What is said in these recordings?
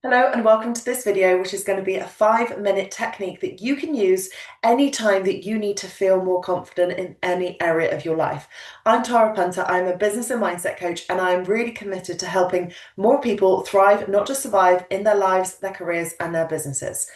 Hello and welcome to this video, which is going to be a 5-minute technique that you can use anytime that you need to feel more confident in any area of your life. I'm Tara Punter, I'm a business and mindset coach, and I'm really committed to helping more people thrive, not just survive, in their lives, their careers, and their businesses.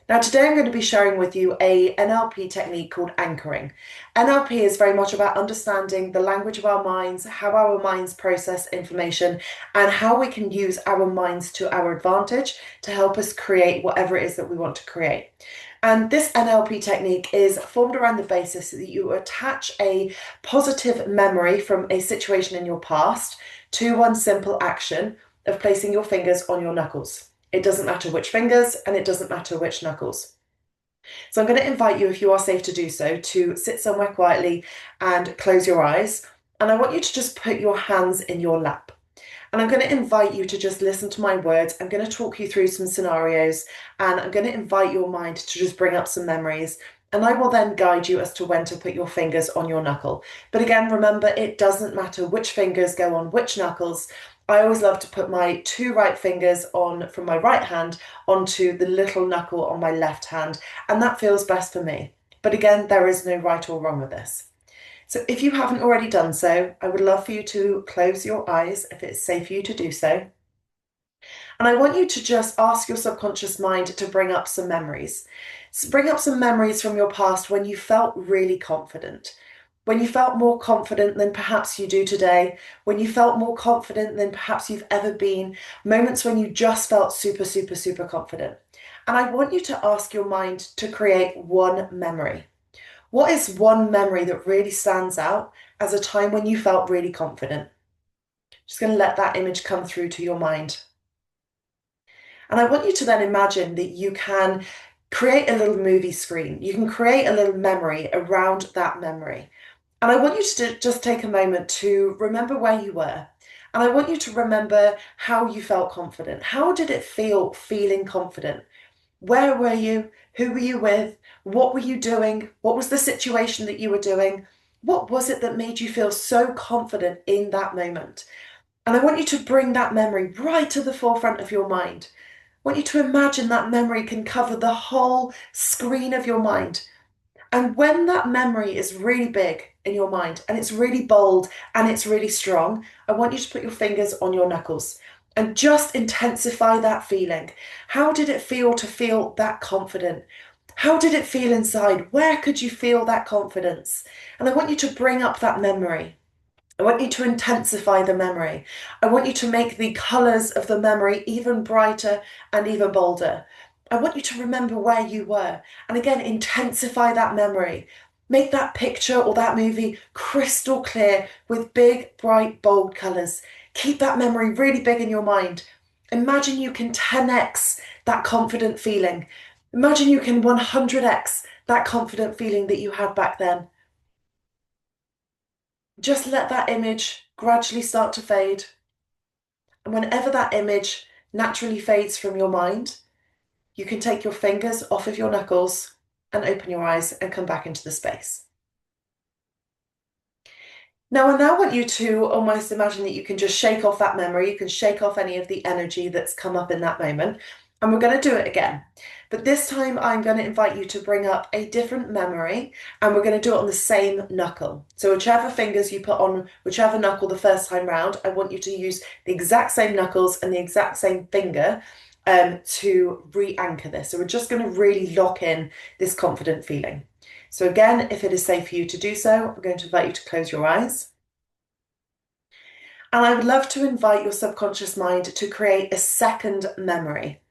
Now, today I'm going to be sharing with you a NLP technique called anchoring. NLP is very much about understanding the language of our minds, how our minds process information, and how we can use our minds to our advantage to help us create whatever it is that we want to create. And this NLP technique is formed around the basis that you attach a positive memory from a situation in your past to one simple action of placing your fingers on your knuckles. It doesn't matter which fingers and it doesn't matter which knuckles. So I'm going to invite you, if you are safe to do so, to sit somewhere quietly and close your eyes. And I want you to just put your hands in your lap. And I'm going to invite you to just listen to my words. I'm going to talk you through some scenarios and I'm going to invite your mind to just bring up some memories. And I will then guide you as to when to put your fingers on your knuckle. But again, remember, it doesn't matter which fingers go on which knuckles. I always love to put my two right fingers on from my right hand onto the little knuckle on my left hand, and that feels best for me. But again, there is no right or wrong with this. So if you haven't already done so, I would love for you to close your eyes if it's safe for you to do so. And I want you to just ask your subconscious mind to bring up some memories. So bring up some memories from your past when you felt really confident, when you felt more confident than perhaps you do today, when you felt more confident than perhaps you've ever been, moments when you just felt super, super, super confident. And I want you to ask your mind to create one memory. What is one memory that really stands out as a time when you felt really confident? Just going to let that image come through to your mind. And I want you to then imagine that you can create a little movie screen. You can create a little memory around that memory. And I want you to just take a moment to remember where you were. And I want you to remember how you felt confident. How did it feel feeling confident? Where were you? Who were you with? What were you doing? What was the situation that you were doing? What was it that made you feel so confident in that moment? And I want you to bring that memory right to the forefront of your mind. I want you to imagine that memory can cover the whole screen of your mind. And when that memory is really big in your mind and it's really bold and it's really strong, I want you to put your fingers on your knuckles and just intensify that feeling. How did it feel to feel that confident? How did it feel inside? Where could you feel that confidence? And I want you to bring up that memory. I want you to intensify the memory. I want you to make the colours of the memory even brighter and even bolder. I want you to remember where you were. And again, intensify that memory. Make that picture or that movie crystal clear with big, bright, bold colours. Keep that memory really big in your mind. Imagine you can 10x that confident feeling. Imagine you can 100x that confident feeling that you had back then. Just let that image gradually start to fade. And whenever that image naturally fades from your mind, you can take your fingers off of your knuckles and open your eyes and come back into the space. Now, I now want you to almost imagine that you can just shake off that memory. You can shake off any of the energy that's come up in that moment. And we're going to do it again. But this time I'm going to invite you to bring up a different memory and we're going to do it on the same knuckle. So whichever fingers you put on whichever knuckle the first time round, I want you to use the exact same knuckles and the exact same finger to re-anchor this. So we're just going to really lock in this confident feeling. So again, if it is safe for you to do so, I'm going to invite you to close your eyes. And I would love to invite your subconscious mind to create a second memory.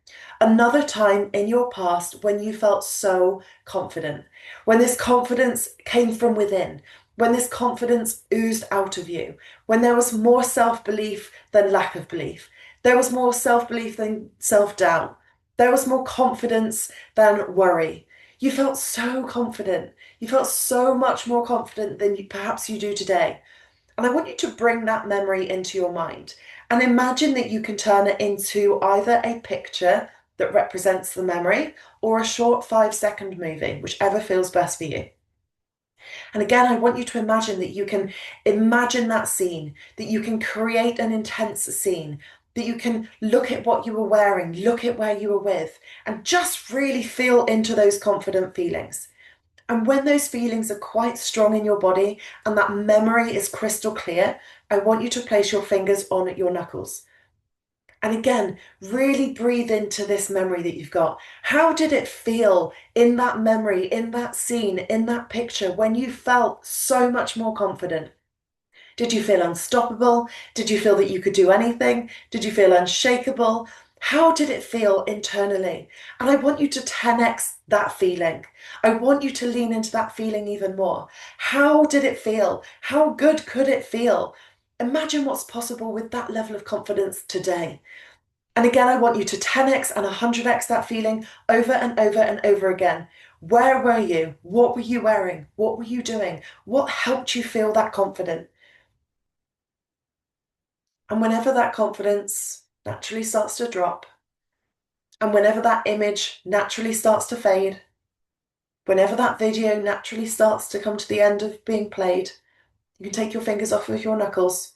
Another time in your past when you felt so confident, when this confidence came from within, when this confidence oozed out of you, when there was more self-belief than lack of belief, there was more self-belief than self-doubt, there was more confidence than worry. You felt so confident. You felt so much more confident than perhaps you do today. And I want you to bring that memory into your mind and imagine that you can turn it into either a picture that represents the memory or a short 5-second movie, whichever feels best for you. And again, I want you to imagine that you can imagine that scene, that you can create an intense scene. that you can look at what you were wearing, look at where you were with, and just really feel into those confident feelings. And when those feelings are quite strong in your body and that memory is crystal clear, I want you to place your fingers on your knuckles. And again, really breathe into this memory that you've got. How did it feel in that memory, in that scene, in that picture when you felt so much more confident? Did you feel unstoppable? Did you feel that you could do anything? Did you feel unshakable? How did it feel internally? And I want you to 10x that feeling. I want you to lean into that feeling even more. How did it feel? How good could it feel? Imagine what's possible with that level of confidence today. And again, I want you to 10x and 100x that feeling over and over and over again. Where were you? What were you wearing? What were you doing? What helped you feel that confident? And whenever that confidence naturally starts to drop, and whenever that image naturally starts to fade, whenever that video naturally starts to come to the end of being played, you can take your fingers off of your knuckles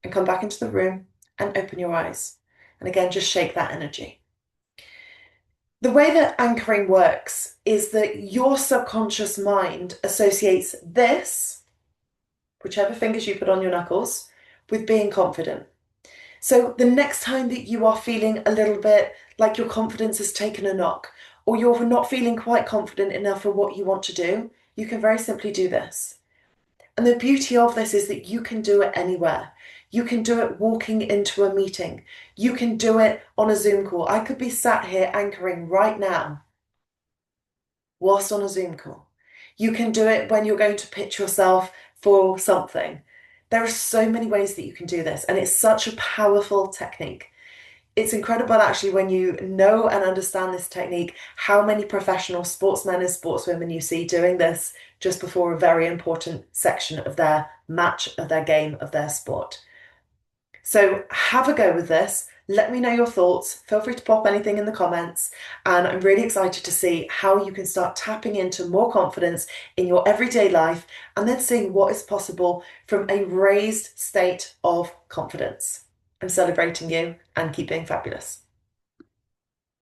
and come back into the room and open your eyes. And again, just shake that energy. The way that anchoring works is that your subconscious mind associates this, whichever fingers you put on your knuckles, with being confident. So the next time that you are feeling a little bit like your confidence has taken a knock, or you're not feeling quite confident enough for what you want to do, you can very simply do this. And the beauty of this is that you can do it anywhere. You can do it walking into a meeting. You can do it on a Zoom call. I could be sat here anchoring right now whilst on a Zoom call. You can do it when you're going to pitch yourself for something. There are so many ways that you can do this, and it's such a powerful technique. It's incredible actually when you know and understand this technique, how many professional sportsmen and sportswomen you see doing this just before a very important section of their match, of their game, of their sport. So have a go with this. Let me know your thoughts. Feel free to pop anything in the comments. And I'm really excited to see how you can start tapping into more confidence in your everyday life and then seeing what is possible from a raised state of confidence. I'm celebrating you and keep being fabulous.